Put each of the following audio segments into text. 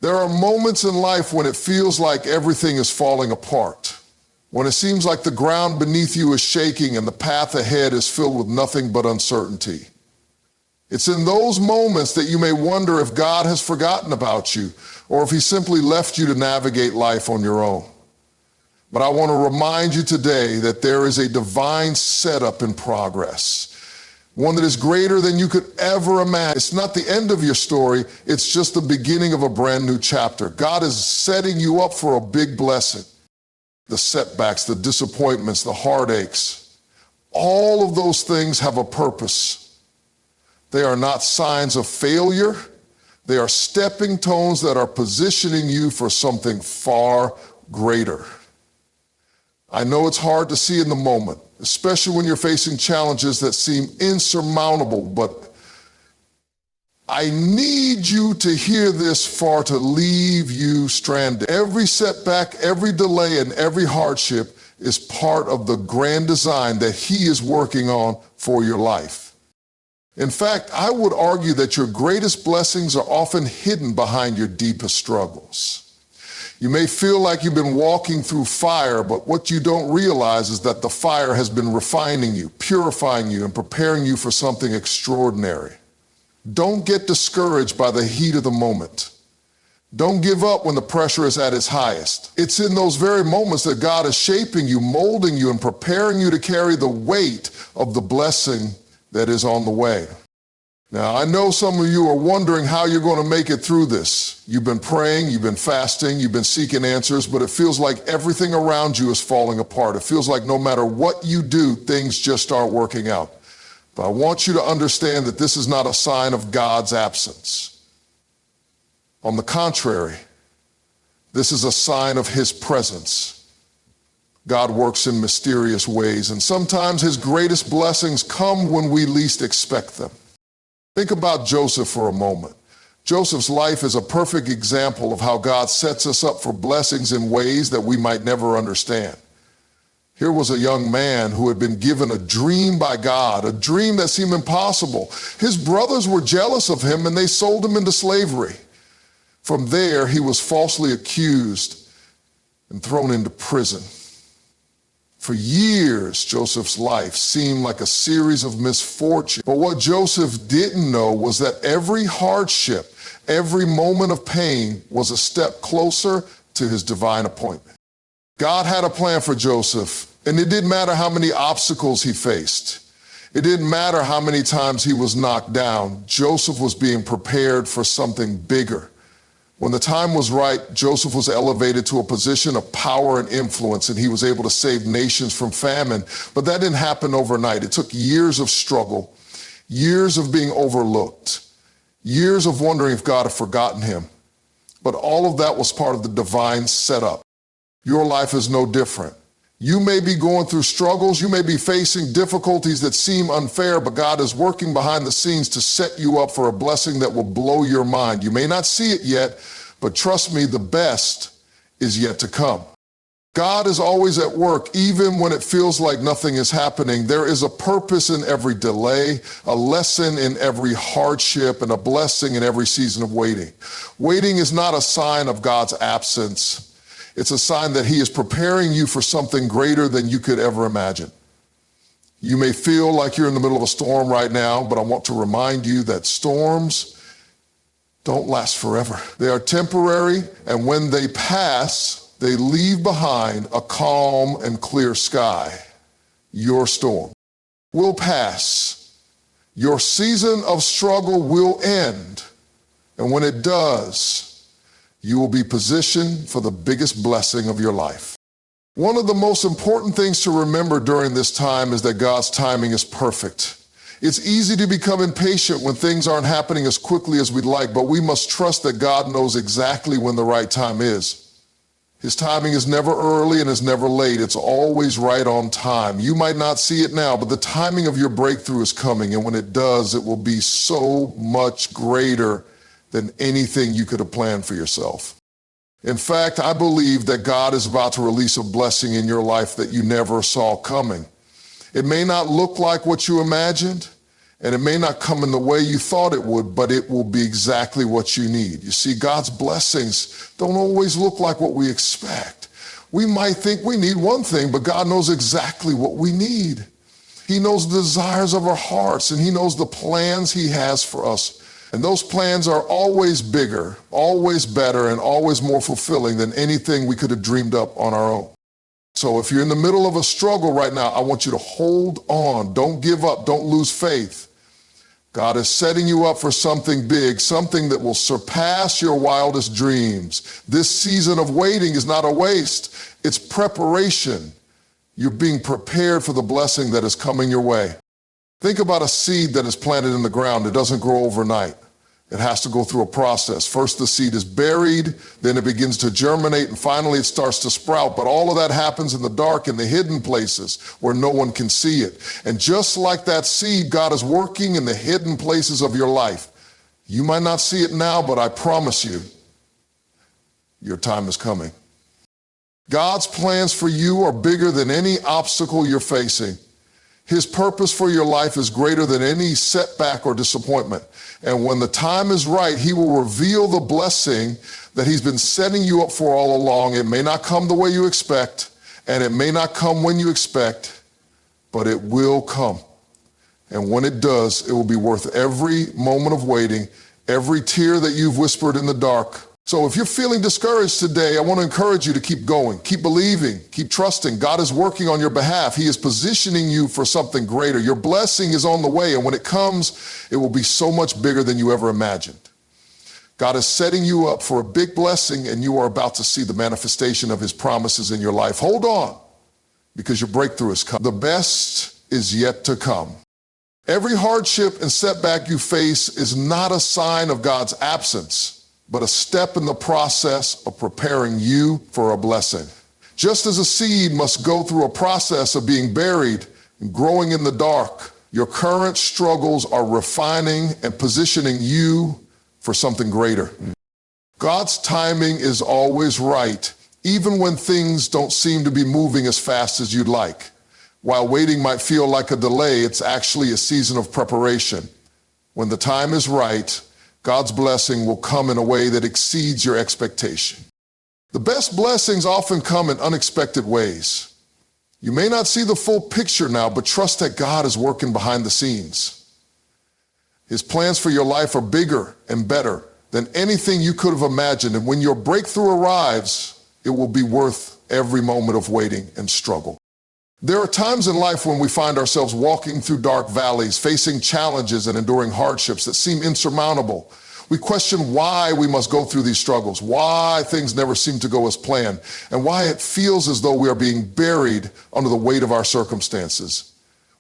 There are moments in life when it feels like everything is falling apart, when it seems like the ground beneath you is shaking and the path ahead is filled with nothing but uncertainty. It's in those moments that you may wonder if God has forgotten about you or if he simply left you to navigate life on your own. But I want to remind you today that there is a divine setup in progress, one that is greater than you could ever imagine. It's not the end of your story, it's just the beginning of a brand new chapter. God is setting you up for a big blessing. The setbacks, the disappointments, the heartaches, all of those things have a purpose. They are not signs of failure. They are stepping stones that are positioning you for something far greater. I know it's hard to see in the moment, especially when you're facing challenges that seem insurmountable, but I need you to hear this far to leave you stranded. Every setback, every delay, and every hardship is part of the grand design that he is working on for your life. In fact, I would argue that your greatest blessings are often hidden behind your deepest struggles. You may feel like you've been walking through fire, but what you don't realize is that the fire has been refining you, purifying you, and preparing you for something extraordinary. Don't get discouraged by the heat of the moment. Don't give up when the pressure is at its highest. It's in those very moments that God is shaping you, molding you, and preparing you to carry the weight of the blessing that is on the way. Now, I know some of you are wondering how you're going to make it through this. You've been praying, you've been fasting, you've been seeking answers, but it feels like everything around you is falling apart. It feels like no matter what you do, things just aren't working out. But I want you to understand that this is not a sign of God's absence. On the contrary, this is a sign of his presence. God works in mysterious ways, and sometimes his greatest blessings come when we least expect them. Think about Joseph for a moment. Joseph's life is a perfect example of how God sets us up for blessings in ways that we might never understand. Here was a young man who had been given a dream by God, a dream that seemed impossible. His brothers were jealous of him and they sold him into slavery. From there, he was falsely accused and thrown into prison. For years, Joseph's life seemed like a series of misfortune. But what Joseph didn't know was that every hardship, every moment of pain was a step closer to his divine appointment. God had a plan for Joseph, and it didn't matter how many obstacles he faced. It didn't matter how many times he was knocked down. Joseph was being prepared for something bigger. When the time was right, Joseph was elevated to a position of power and influence, and he was able to save nations from famine. But that didn't happen overnight. It took years of struggle, years of being overlooked, years of wondering if God had forgotten him. But all of that was part of the divine setup. Your life is no different. You may be going through struggles, you may be facing difficulties that seem unfair, but God is working behind the scenes to set you up for a blessing that will blow your mind. You may not see it yet, but trust me, the best is yet to come. God is always at work, even when it feels like nothing is happening. There is a purpose in every delay, a lesson in every hardship, and a blessing in every season of waiting. Waiting is not a sign of God's absence. It's a sign that he is preparing you for something greater than you could ever imagine. You may feel like you're in the middle of a storm right now, but I want to remind you that storms don't last forever. They are temporary, and when they pass, they leave behind a calm and clear sky. Your storm will pass. Your season of struggle will end, and when it does, you will be positioned for the biggest blessing of your life. One of the most important things to remember during this time is that God's timing is perfect. It's easy to become impatient when things aren't happening as quickly as we'd like, but we must trust that God knows exactly when the right time is. His timing is never early and is never late. It's always right on time. You might not see it now, but the timing of your breakthrough is coming, and when it does, it will be so much greater than anything you could have planned for yourself. In fact, I believe that God is about to release a blessing in your life that you never saw coming. It may not look like what you imagined. And it may not come in the way you thought it would, but it will be exactly what you need. You see, God's blessings don't always look like what we expect. We might think we need one thing, but God knows exactly what we need. He knows the desires of our hearts, and He knows the plans He has for us. And those plans are always bigger, always better, and always more fulfilling than anything we could have dreamed up on our own. So if you're in the middle of a struggle right now, I want you to hold on. Don't give up. Don't lose faith. God is setting you up for something big, something that will surpass your wildest dreams. This season of waiting is not a waste. It's preparation. You're being prepared for the blessing that is coming your way. Think about a seed that is planted in the ground. It doesn't grow overnight. It has to go through a process. First, the seed is buried, then it begins to germinate, and finally it starts to sprout. But all of that happens in the dark, in the hidden places where no one can see it. And just like that seed, God is working in the hidden places of your life. You might not see it now, but I promise you, your time is coming. God's plans for you are bigger than any obstacle you're facing. His purpose for your life is greater than any setback or disappointment. And when the time is right, He will reveal the blessing that He's been setting you up for all along. It may not come the way you expect, and it may not come when you expect, but it will come. And when it does, it will be worth every moment of waiting, every tear that you've whispered in the dark. So if you're feeling discouraged today, I want to encourage you to keep going, keep believing, keep trusting. God is working on your behalf. He is positioning you for something greater. Your blessing is on the way, and when it comes, it will be so much bigger than you ever imagined. God is setting you up for a big blessing, and you are about to see the manifestation of His promises in your life. Hold on, because your breakthrough is coming. The best is yet to come. Every hardship and setback you face is not a sign of God's absence, but a step in the process of preparing you for a blessing. Just as a seed must go through a process of being buried and growing in the dark, your current struggles are refining and positioning you for something greater. God's timing is always right, even when things don't seem to be moving as fast as you'd like. While waiting might feel like a delay, it's actually a season of preparation. When the time is right, God's blessing will come in a way that exceeds your expectation. The best blessings often come in unexpected ways. You may not see the full picture now, but trust that God is working behind the scenes. His plans for your life are bigger and better than anything you could have imagined. And when your breakthrough arrives, it will be worth every moment of waiting and struggle. There are times in life when we find ourselves walking through dark valleys, facing challenges and enduring hardships that seem insurmountable. We question why we must go through these struggles, why things never seem to go as planned, and why it feels as though we are being buried under the weight of our circumstances.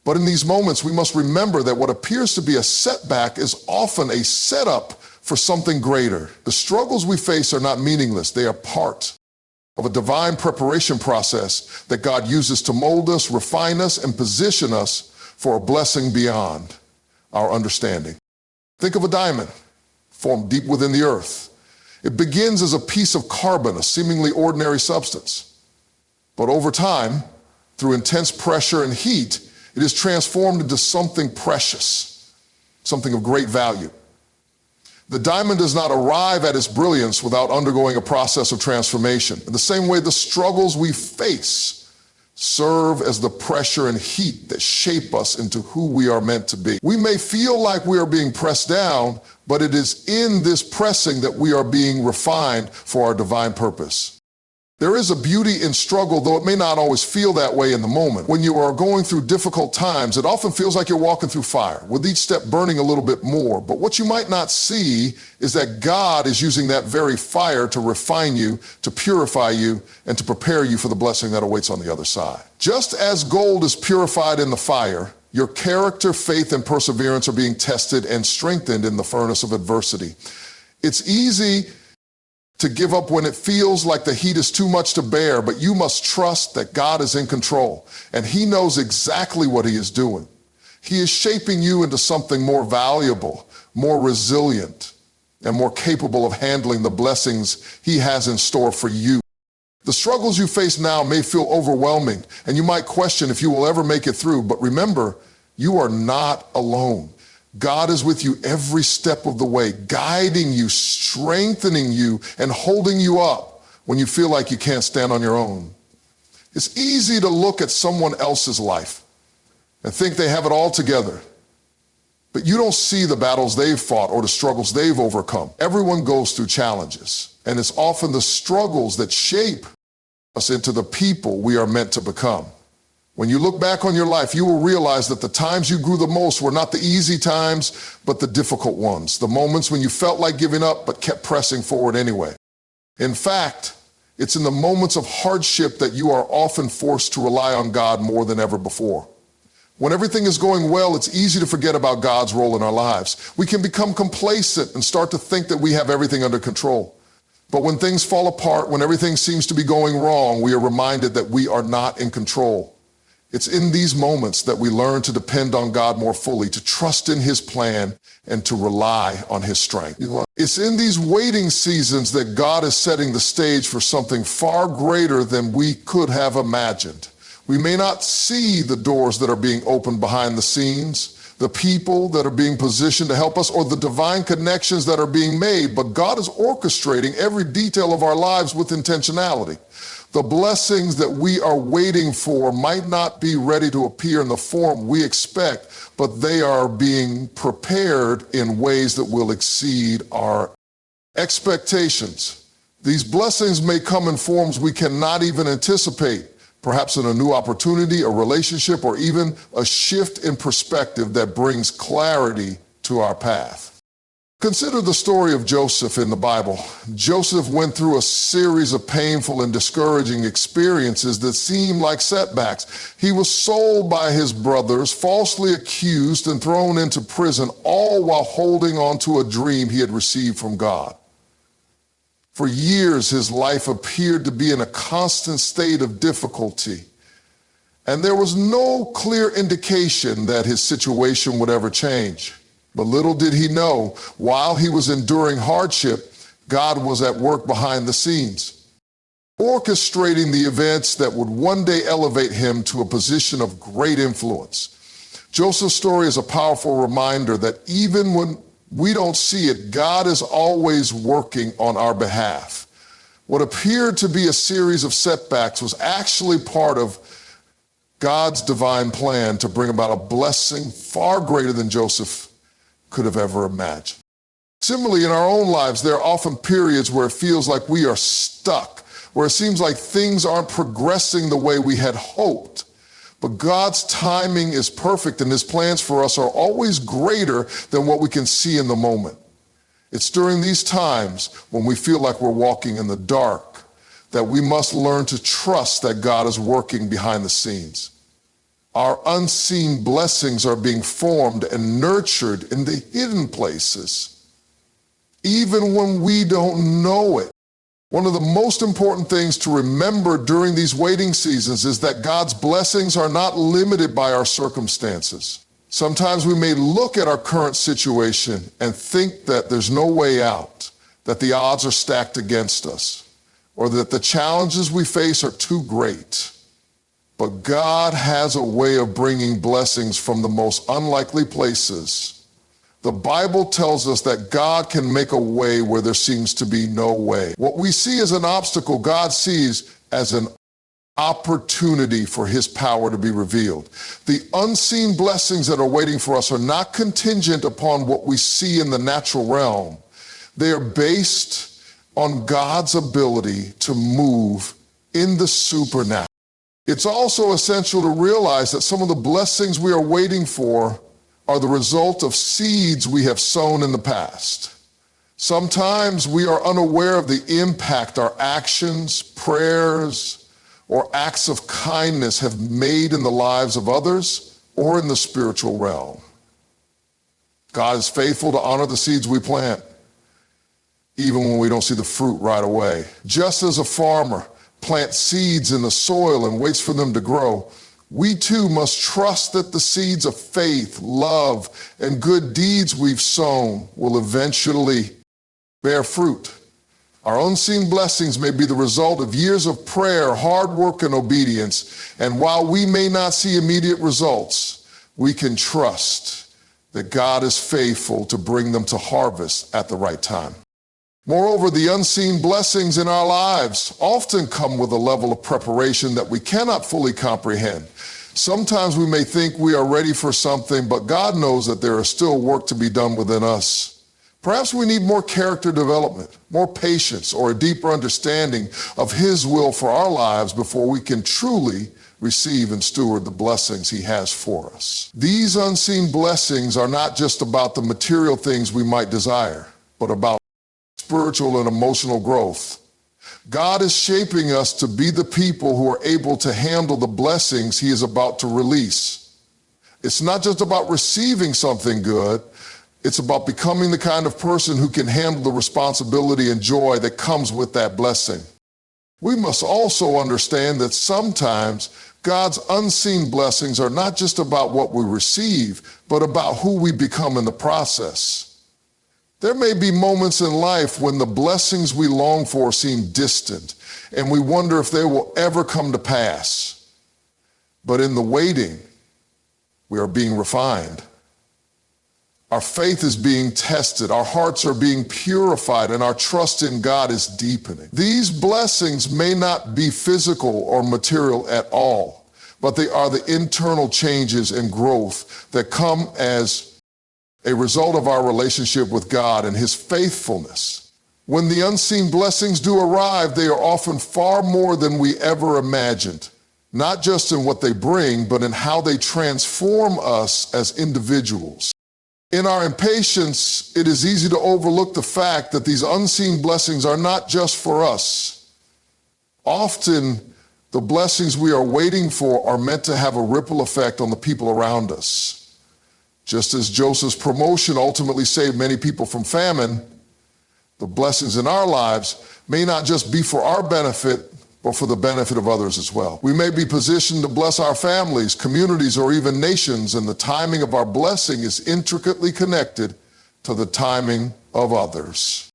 But in these moments, we must remember that what appears to be a setback is often a setup for something greater. The struggles we face are not meaningless. They are part of a divine preparation process that God uses to mold us, refine us, and position us for a blessing beyond our understanding. Think of a diamond formed deep within the earth. It begins as a piece of carbon, a seemingly ordinary substance. But over time, through intense pressure and heat, it is transformed into something precious, something of great value. The diamond does not arrive at its brilliance without undergoing a process of transformation. In the same way, the struggles we face serve as the pressure and heat that shape us into who we are meant to be. We may feel like we are being pressed down, but it is in this pressing that we are being refined for our divine purpose. There is a beauty in struggle, though it may not always feel that way in the moment. When you are going through difficult times, it often feels like you're walking through fire, with each step burning a little bit more. But what you might not see is that God is using that very fire to refine you, to purify you, and to prepare you for the blessing that awaits on the other side. Just as gold is purified in the fire, your character, faith, and perseverance are being tested and strengthened in the furnace of adversity. It's easy to give up when it feels like the heat is too much to bear, but you must trust that God is in control, and He knows exactly what He is doing. He is shaping you into something more valuable, more resilient, and more capable of handling the blessings He has in store for you. The struggles you face now may feel overwhelming, and you might question if you will ever make it through, but remember, you are not alone. God is with you every step of the way, guiding you, strengthening you, and holding you up when you feel like you can't stand on your own. It's easy to look at someone else's life and think they have it all together, but you don't see the battles they've fought or the struggles they've overcome. Everyone goes through challenges, and it's often the struggles that shape us into the people we are meant to become. When you look back on your life, you will realize that the times you grew the most were not the easy times, but the difficult ones, the moments when you felt like giving up but kept pressing forward anyway. In fact, it's in the moments of hardship that you are often forced to rely on God more than ever before. When everything is going well, it's easy to forget about God's role in our lives. We can become complacent and start to think that we have everything under control. But when things fall apart, when everything seems to be going wrong, we are reminded that we are not in control. It's in these moments that we learn to depend on God more fully, to trust in His plan, and to rely on His strength. It's in these waiting seasons that God is setting the stage for something far greater than we could have imagined. We may not see the doors that are being opened behind the scenes, the people that are being positioned to help us, or the divine connections that are being made, but God is orchestrating every detail of our lives with intentionality. The blessings that we are waiting for might not be ready to appear in the form we expect, but they are being prepared in ways that will exceed our expectations. These blessings may come in forms we cannot even anticipate, perhaps in a new opportunity, a relationship, or even a shift in perspective that brings clarity to our path. Consider the story of Joseph in the Bible. Joseph went through a series of painful and discouraging experiences that seemed like setbacks. He was sold by his brothers, falsely accused, and thrown into prison, all while holding on to a dream he had received from God. For years, his life appeared to be in a constant state of difficulty, and there was no clear indication that his situation would ever change. But little did he know, while he was enduring hardship, God was at work behind the scenes, orchestrating the events that would one day elevate him to a position of great influence. Joseph's story is a powerful reminder that even when we don't see it, God is always working on our behalf. What appeared to be a series of setbacks was actually part of God's divine plan to bring about a blessing far greater than Joseph could have ever imagined. Similarly, in our own lives, there are often periods where it feels like we are stuck, where it seems like things aren't progressing the way we had hoped. But God's timing is perfect, and His plans for us are always greater than what we can see in the moment. It's during these times when we feel like we're walking in the dark that we must learn to trust that God is working behind the scenes. Our unseen blessings are being formed and nurtured in the hidden places, even when we don't know it. One of the most important things to remember during these waiting seasons is that God's blessings are not limited by our circumstances. Sometimes we may look at our current situation and think that there's no way out, that the odds are stacked against us, or that the challenges we face are too great. But God has a way of bringing blessings from the most unlikely places. The Bible tells us that God can make a way where there seems to be no way. What we see as an obstacle, God sees as an opportunity for His power to be revealed. The unseen blessings that are waiting for us are not contingent upon what we see in the natural realm. They are based on God's ability to move in the supernatural. It's also essential to realize that some of the blessings we are waiting for are the result of seeds we have sown in the past. Sometimes we are unaware of the impact our actions, prayers, or acts of kindness have made in the lives of others or in the spiritual realm. God is faithful to honor the seeds we plant, even when we don't see the fruit right away. Just as a farmer plants seeds in the soil and waits for them to grow, we too must trust that the seeds of faith, love, and good deeds we've sown will eventually bear fruit. Our unseen blessings may be the result of years of prayer, hard work, and obedience. And while we may not see immediate results, we can trust that God is faithful to bring them to harvest at the right time. Moreover, the unseen blessings in our lives often come with a level of preparation that we cannot fully comprehend. Sometimes we may think we are ready for something, but God knows that there is still work to be done within us. Perhaps we need more character development, more patience, or a deeper understanding of His will for our lives before we can truly receive and steward the blessings He has for us. These unseen blessings are not just about the material things we might desire, but about spiritual and emotional growth. God is shaping us to be the people who are able to handle the blessings He is about to release. It's not just about receiving something good, it's about becoming the kind of person who can handle the responsibility and joy that comes with that blessing. We must also understand that sometimes God's unseen blessings are not just about what we receive, but about who we become in the process. There may be moments in life when the blessings we long for seem distant, and we wonder if they will ever come to pass. But in the waiting, we are being refined. Our faith is being tested, our hearts are being purified, and our trust in God is deepening. These blessings may not be physical or material at all, but they are the internal changes and growth that come as a result of our relationship with God and His faithfulness. When the unseen blessings do arrive, they are often far more than we ever imagined, not just in what they bring, but in how they transform us as individuals. In our impatience, it is easy to overlook the fact that these unseen blessings are not just for us. Often, the blessings we are waiting for are meant to have a ripple effect on the people around us. Just as Joseph's promotion ultimately saved many people from famine, the blessings in our lives may not just be for our benefit, but for the benefit of others as well. We may be positioned to bless our families, communities, or even nations, and the timing of our blessing is intricately connected to the timing of others.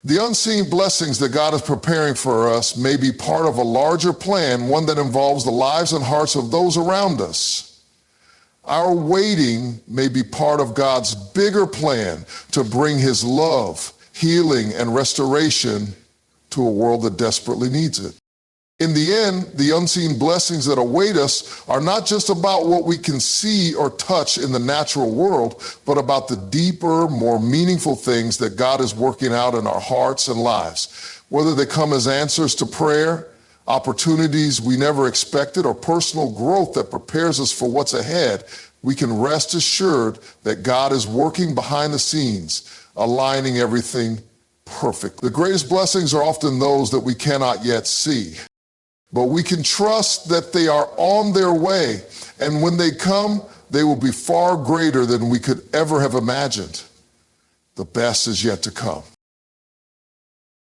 The unseen blessings that God is preparing for us may be part of a larger plan, one that involves the lives and hearts of those around us. Our waiting may be part of God's bigger plan to bring His love, healing, and restoration to a world that desperately needs it. In the end, the unseen blessings that await us are not just about what we can see or touch in the natural world, but about the deeper, more meaningful things that God is working out in our hearts and lives. Whether they come as answers to prayer, opportunities we never expected, or personal growth that prepares us for what's ahead, we can rest assured that God is working behind the scenes, aligning everything perfect. The greatest blessings are often those that we cannot yet see, but we can trust that they are on their way, and when they come, they will be far greater than we could ever have imagined. The best is yet to come.